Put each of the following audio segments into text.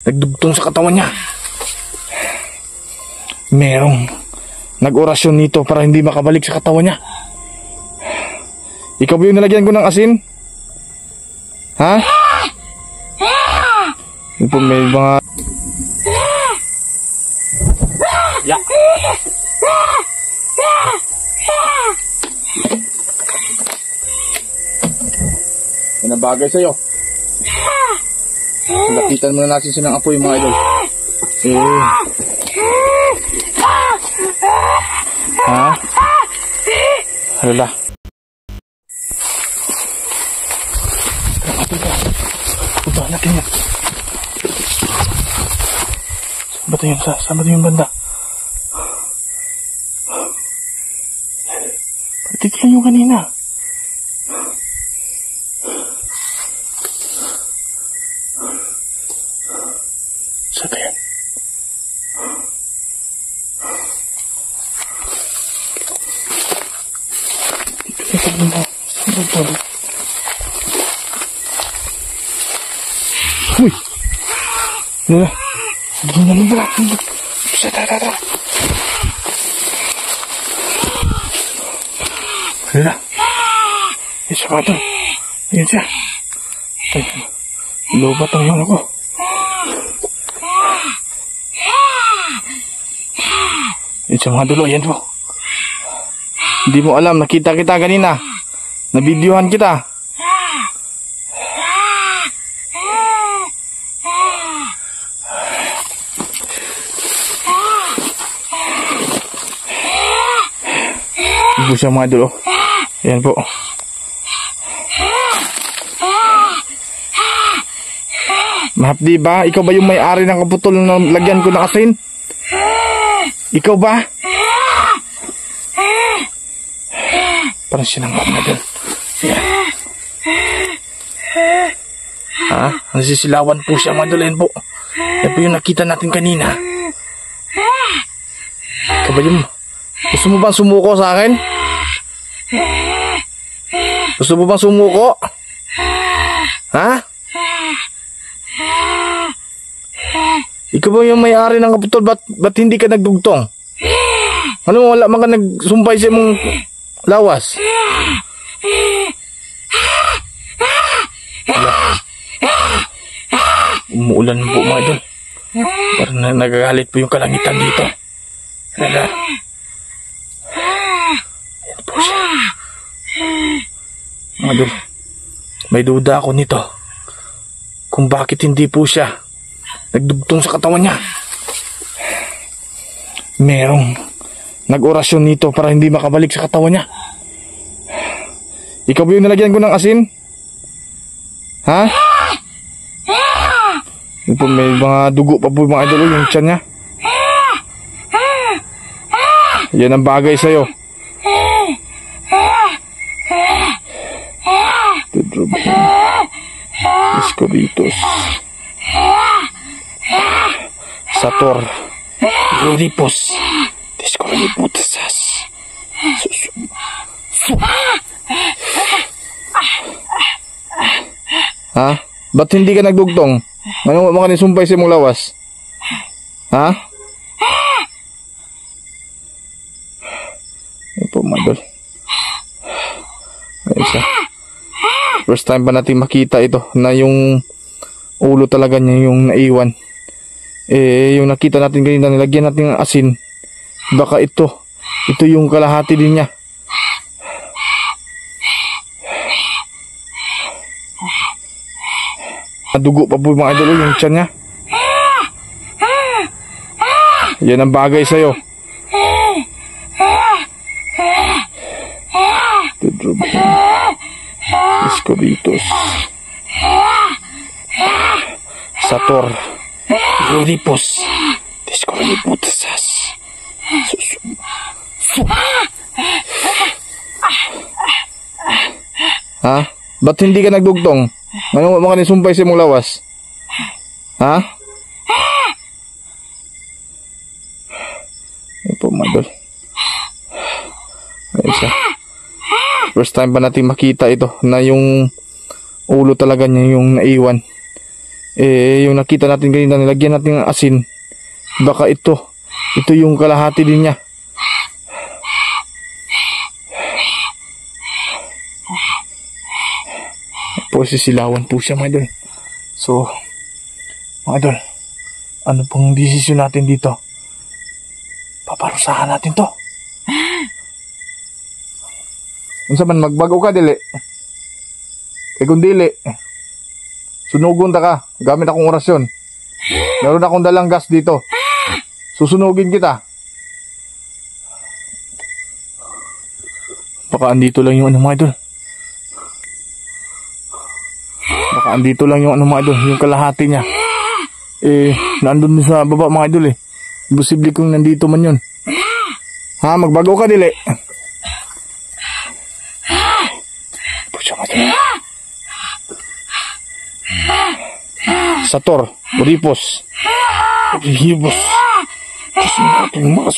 nagdugtong sa katawan niya. Merong nag-orasyon nito para hindi makabalik sa katawan niya. Ikaw ba yung nalagyan ko ng asin? Ha? Yung po may mga... Yeah. Yan ang bagay sa'yo. Lapitan muna natin siya ng apoy mga idol. Ha? Hala. Punta natin yan. Saan ba ito yun? Saan ba ito yung banda? Patitigyan yung kanina. Saan ba yan? Dito na. Saan ba ito? Uy! Ano na? Hindi na lumala. Sa tara. Ano na? Isa pa ito. Ayan siya. Lobat ang yung ako. Isa mga dulo. Ayan po. Hindi mo alam. Nakita kita kanina. Nabidyohan kita. Ibu siya mga dulo. Ayan po. Mahapdi ba? Ikaw ba yung may-ari ng kaputol na lagyan ko ng asin? Ikaw ba? Parang sinangga mga dun. Ha? Nasisilawan po siya mga dulayan po. Yan po yung nakita natin kanina. Ikaw ba yung... Gusto mo bang sumuko sa akin? Gusto mo bang sumuko? Ha? Ikaw ba yung may-ari ng kaputol? Ba't hindi ka nagdugtong? Ano, wala man ka nagsumpay sa mong lawas? Wala. Umuulan po mga idol. Parang nagagalit po yung kalangitan dito. Wala. Ayan po siya. Mga idol, may duda ako nito. Kung bakit hindi po siya nagdugtong sa katawan niya. Merong nag-orasyon nito para hindi makabalik sa katawan niya. Ikaw ba yung nalagyan ko ng asin? Ha? Yung po may mga dugo pa po mga idol yung tiyan niya. Yan ang bagay sa'yo. Escobitos. Sator. Rodipos. Descoroniputasas. Ha? Ba't hindi ka nagdugtong? Ano mo ka nisumpay sa mong lawas? Ha? Ano po madol? Ay, isa. First time pa natin makita ito na yung ulo talaga niya yung naiwan. Yung nakita natin kanina, nilagyan natin ng asin. Baka ito yung kalahati din niya. Dugo pa po mga idol yung tiyan niya. Yan ang bagay sa'yo. Escobitos. Sator. Rodipos. Descoroniputasas. Ha? Ba't hindi ka nagdugtong? Ano mo ka nisumpay sa mong lawas? Ha? Ano po madol? Ay, isa. First time pa natin makita ito na yung ulo talaga niya yung naiwan. yung nakita natin kanina, nilagyan natin ng asin. Baka ito yung kalahati din niya. Po, sisilawan po siya mga idol. So, mga idol, ano pong desisyon natin dito? Paparusahan natin to. Unsa man magbago ka dili? Kay kung dili, sunugon ta ka, gamit akong orasyon. Meron akong dalang gas dito. Susunugin kita. Baka andito lang yung ano mga idol. Baka andito lang yung ano mga idol, yung kalahati niya. Nandun sa baba mga idol eh. Posible kung nandito man yun. Ha, magbago ka dili. Pucha mga idol. Sator, Uripos, Hibos, Mas.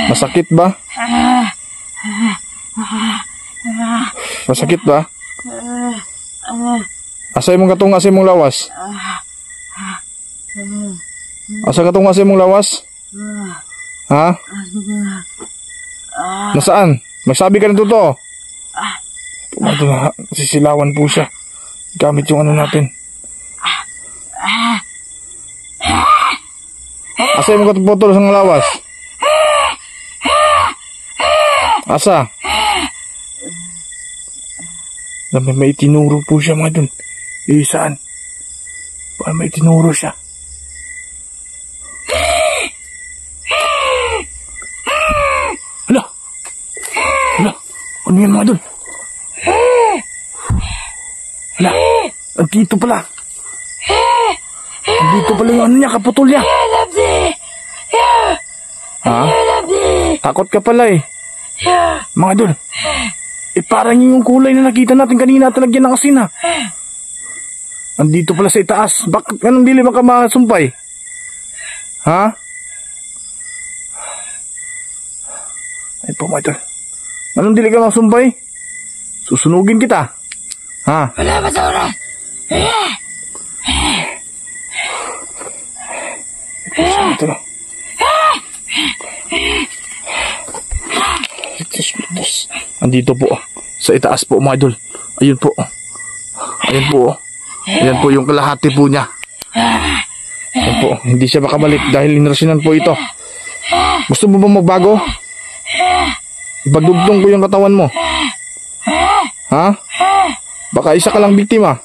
Masakit ba? Masakit ba? Asay mong katong, asay mong lawas? Asa katong, asay mong lawas? Ha? Nasaan? Magsabi ka ng totoo. Sisilawan po siya. Gamit yung ano natin. Asa yung katupotol sa lawas? Asa? May itinuro po siya mga dun. Saan? Parang may itinuro siya. Ano yan mga dun? Hala, andito pala. Andito pala yung ano niya, kaputol niya. Ha? Takot ka pala eh. Mga dun, parang yung kulay na nakita natin kanina talagyan ng asin ha. Andito pala sa itaas. Bakit anong dili maka masumpay? Ha? Ay po mga dun. Anong dili ka masumpay? Susunugin kita. Ha? Wala ba sa oras? Ito na. Andito po. Sa itaas po mga idol. Ayun po. Ayun po. Ayan po yung kalahati po niya. Ayun po. Hindi siya makabalik dahil inrasyonan po ito. Gusto mo ba magbago? Ibagdugtong ko yung katawan mo. Ha? Baka isa ka lang biktima.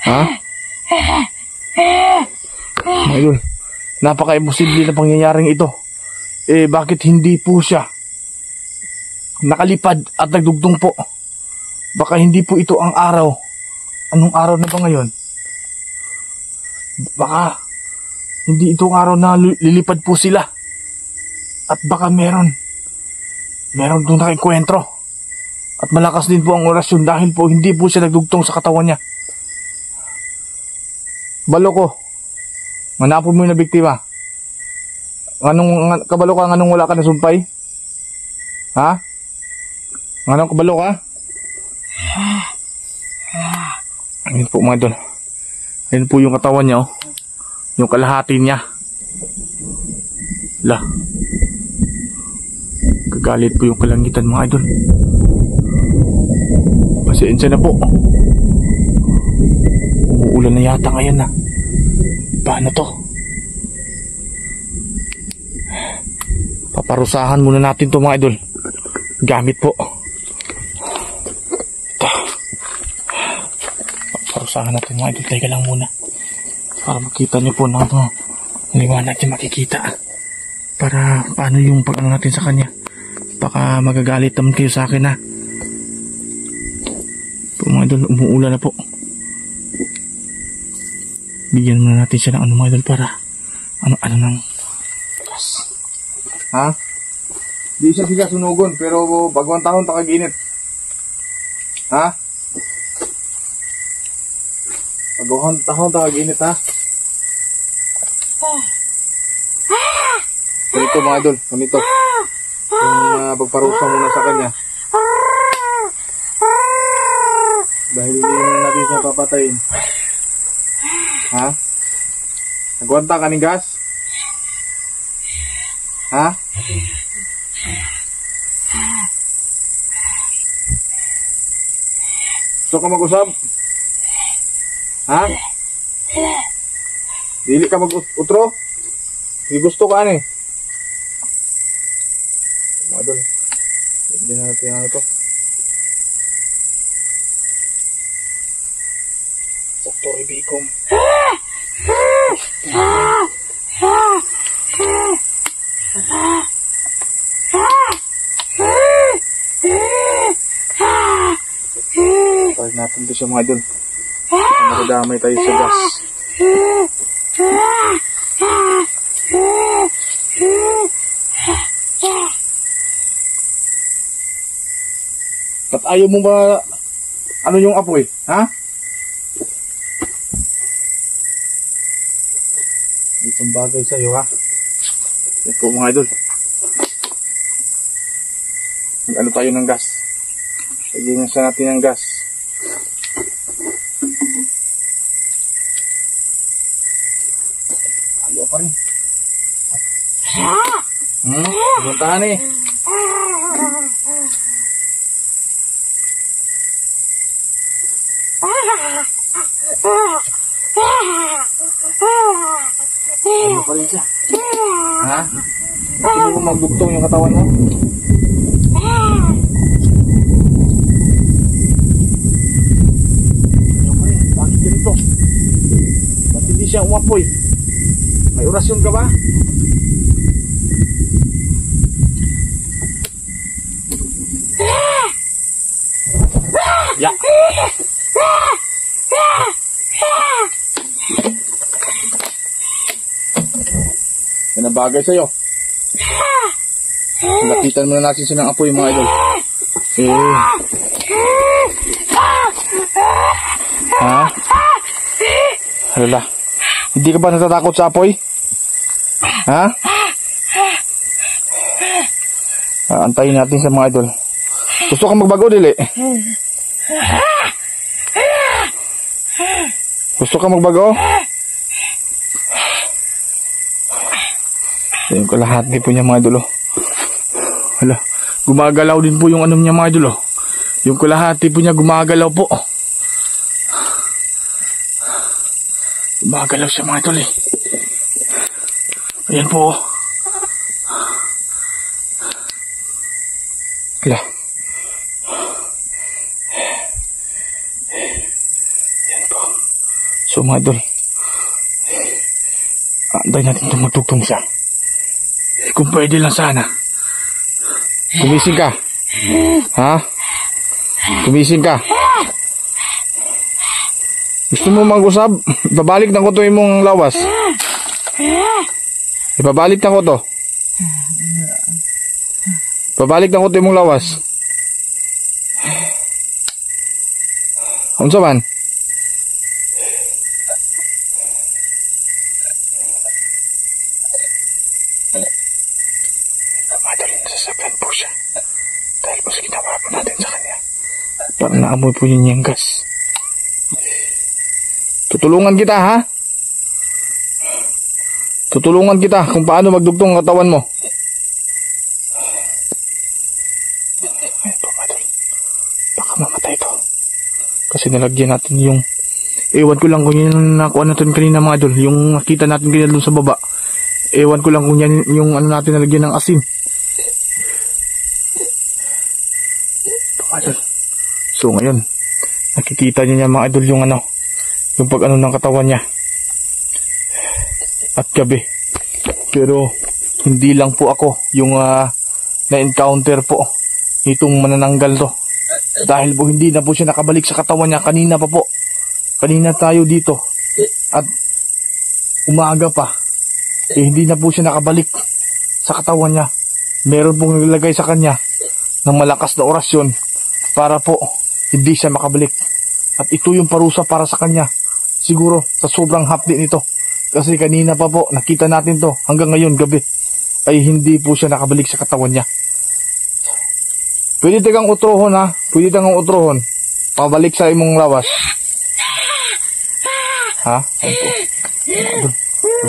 Ha? Mga idol, napaka-imposible na pangyayaring ito. Bakit hindi po siya nakalipad at nagdugtong po? Baka hindi po ito ang araw. Anong araw na ba ngayon? Baka hindi itong araw na lilipad po sila. At baka meron doon nakikwentro. At malakas din po ang orasyon dahil po hindi po siya nagdugtong sa katawan niya. Balo ko. Manapon mo yung nabiktima. Kabalo ka, anong wala ka na sumpay? Ha? Anong kabalo ka? Ayun po mga idol. Ayun po yung katawan niya, oh. Yung kalahati niya. La. Kagalit po yung kalangitan mga idol. Pasensya na po. Umuulan na yata ngayon na. Paano to? Paparusahan muna natin to mga idol. Gamit po. Paparusahan natin mga idol. Teka lang muna. Para makita nyo po na liwanag natin makikita. Para paano yung pag-ano natin sa kanya. Baka magagalit naman kayo sa akin ha. Po mga idol, umuulan na po. Bigyan muna natin siya ng ano mga idol para ano ng gas. Ha? Di siya sunugon pero bagong tahon pakaginit. Ha? Bagong tahon pakaginit ha. Ganito mga idol, ganito. Yung pagparusa muna sa kanya. Dahil hindi na natin siya papatayin. Ha? Nagwanta ka ng gas? Ha? Gusto ka mag-usap? Ha? Dili ka mag-utro? Hindi gusto ka eh. Mga idol, hindi na natin ano to. Dr. Ibikom. Pag natin ito siya mga idol. Nakadamay tayo sa gas. Ba't ayaw mo ba ano yung apoy? Ha? Itong bagay sa'yo ha. Ito mga idol. Mag-ano tayo ng gas. Lagyan sa natin ng gas. Ayaw pa rin. Puntahan eh. Ayaw pa rin siya. Ha? Gusto mo magdugtong yung katawan mo? Ayaw pa rin. Bakit ganito? Ba't hindi siya umapoy? May orasyon ka ba? Ya. Yan ang bagay sa'yo. Lapitan muna natin siya ng apoy mga idol. Ha? Halala. Hindi ka ba natatakot sa apoy? Ha? Antayin natin sa mga idol. Gusto kang magbago, dili? Gusto kang magbago? Yung kalahati po niya mga idol. Hala, gumagalaw din po yung ano niya mga idol. Yung kalahati po niya gumagalaw po. Gumagalaw siya mga idol eh. Ayan po. Hala. Ayan po. So mga idol, antayin natin itong magtugtong siya. Kung pwede lang sana. Gumising ka. Ha? Gumising ka. Gusto mo mag-usap? Ibabalik na ko to imong lawas. Ibabalik na ko to. Ibabalik na ko to imong lawas. Unsa man? Parang naamoy po yun yung gas. Tutulungan kita ha. Tutulungan kita kung paano magdugtong ang katawan mo. Ayun po madol. Baka mamatay to. Kasi nilagyan natin yung, ewan ko lang kung yun yung nakuha natin kanina mga idol. Yung nakita natin kanina dun sa baba. Ewan ko lang kung yan yung ano natin nalagyan ng asin. Ito mga idol. So ngayon, nakikita niya mga idol yung ano, yung pag ano ng katawan niya. At gabi. Pero hindi lang po ako yung na-encounter po itong manananggal to. Dahil po hindi na po siya nakabalik sa katawan niya kanina pa po. Kanina tayo dito. At umaga pa. Hindi na po siya nakabalik sa katawan niya. Meron pong nilagay sa kanya ng malakas na orasyon para po hindi siya makabalik. At ito yung parusa para sa kanya. Siguro sa sobrang hapdi nito Kasi kanina pa po, nakita natin to. Hanggang ngayon, gabi, ay hindi po siya nakabalik sa katawan niya. Pwede kang utrohon ha. Pwede kang utrohon. Pabalik sa imong lawas. Ha? Ayun po.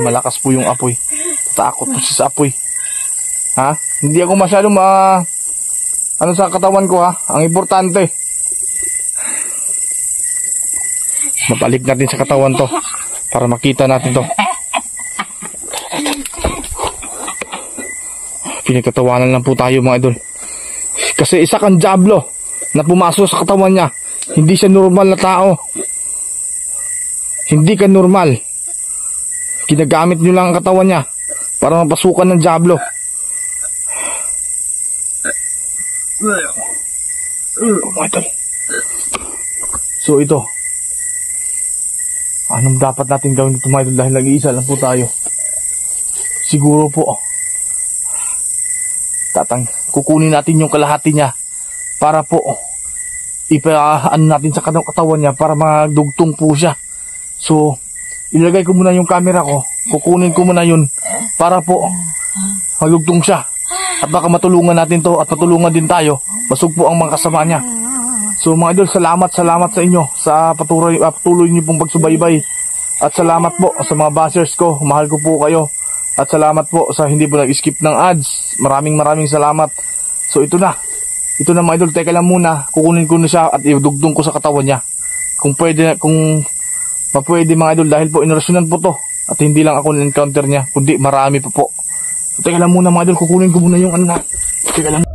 Malakas po yung apoy. Takot po siya sa apoy. Ha? Hindi ako masyadong ano sa katawan ko ha. Ang importante, mabalik natin sa katawan to para makita natin to. Pinagtatawanan lang po tayo mga idol. Kasi isa kang diablo na pumasok sa katawan niya. Hindi siya normal na tao. Hindi ka normal. Ginagamit nyo lang ang katawan niya para mapasukan ng diablo. Mga idol. So ito, anong dapat natin gawin dito mga idol dahil nag-iisa lang po tayo? Siguro po kukunin natin yung kalahati niya para po ipaano natin sa katawan niya para magdugtong po siya. So ilagay ko muna yung camera ko, kukunin ko muna yun para po magdugtong siya at baka matulungan natin to at matulungan din tayo. Basog po ang mga kasama niya. So mga idol, salamat sa inyo sa patuloy niyo pong pagsubaybay at salamat po sa mga bashers ko. Mahal ko po kayo. At salamat po sa hindi po nag-skip ng ads. Maraming salamat. So ito na mga idol. Teka lang muna. Kukunin ko na siya at idugtong ko sa katawan niya. Kung mapwede mga idol. Dahil po inorasyonan po to. At hindi lang ako na-encounter niya. Kundi marami po. So teka lang muna mga idol. Kukunin ko muna yung ano na. Teka lang.